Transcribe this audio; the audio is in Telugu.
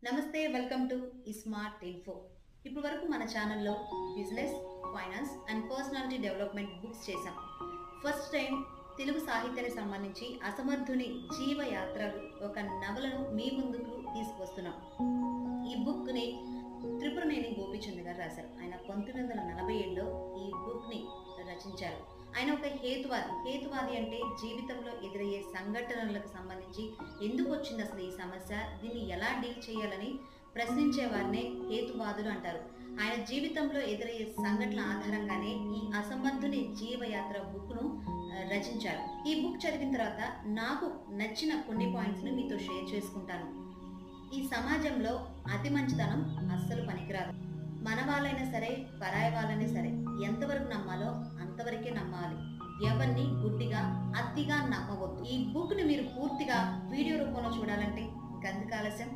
నమస్తే, వెల్కమ్ టు స్మార్ట్ ఇన్ఫో. ఇప్పుడు వరకు మన ఛానల్లో business, finance and personality development books చేశాం. ఫస్ట్ టైం తెలుగు సాహిత్యానికి సంబంధించి అసమర్థుని జీవయాత్రలు ఒక నవలను మీ ముందుకు తీసుకొస్తున్నాం. ఈ బుక్ని త్రిపురనేని గోపీచంద్ గారు రాశారు. ఆయన 1947లో ఈ బుక్ని రచించారు. ఆయన ఒక హేతువాది అంటే జీవితంలో ఎదురయ్యే సంఘటనలకు సంబంధించి ఎందుకు వచ్చింది అసలు ఈ సమస్య, దీన్ని ఎలా డీల్ చేయాలని ప్రశ్నించే వారినే హేతువాదులు అంటారు. ఆయన జీవితంలో ఎదురయ్యే సంఘటనల ఆధారంగానే ఈ అసమర్థుని జీవయాత్ర బుక్ను రచించారు. ఈ బుక్ చదివిన తర్వాత నాకు నచ్చిన కొన్ని పాయింట్స్ని మీతో షేర్ చేసుకుంటాను. ఈ సమాజంలో అతి మంచితనం అస్సలు పనికిరాదు. మన వాళ్ళైనా సరే, పరాయి వాళ్ళైనా సరే, ఎంతవరకు నమ్మాలో అంతవరకే నమ్మాలి. ఎవరిని గుడ్డిగా అతిగా నమ్మవద్దు. ఈ బుక్ ని మీరు పూర్తిగా వీడియో రూపంలో చూడాలంటే ఇంకెందుకు ఆలస్యం,